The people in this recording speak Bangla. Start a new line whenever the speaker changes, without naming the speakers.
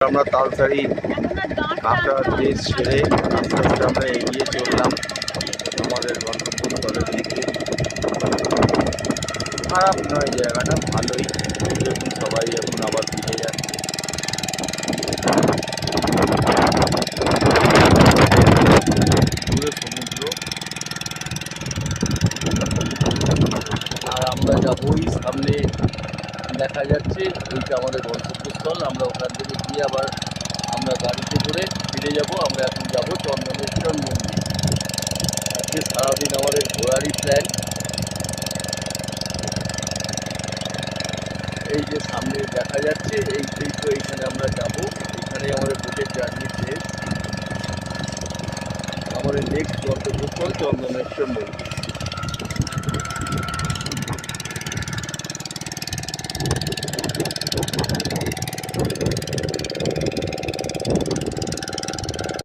আমরা তালসারি কাঁকড়া ব্রিজ ছেড়ে আস্তে আস্তে আমরা এগিয়ে চললাম আমাদের গন্তব্যস্থলের দিকে। খারাপ নয়, জায়গাটা ভালোই। দেখুন সবাই এখন আবার ফিরে যাচ্ছে। দূরে সমুদ্র, আর আমরা যাবোই সামনে। দেখা যাচ্ছে ওইটা আমাদের গন্তব্যস্থল। আমরা ওখান থেকে গিয়ে আবার আমরা গাড়িতে করে ফিরে যাব। আমরা এখন যাব চন্দনেশ্বর মন্দির। আজকে সারাদিন আমাদের ঘোরারই প্ল্যান। এই যে সামনে দেখা যাচ্ছে এইটাই তো, এইখানে আমরা যাব। এখানে আমাদের বোটের জার্নি শেষ। আমাদের নেক্সট গন্তব্যস্থল চন্দনেশ্বর মন্দির।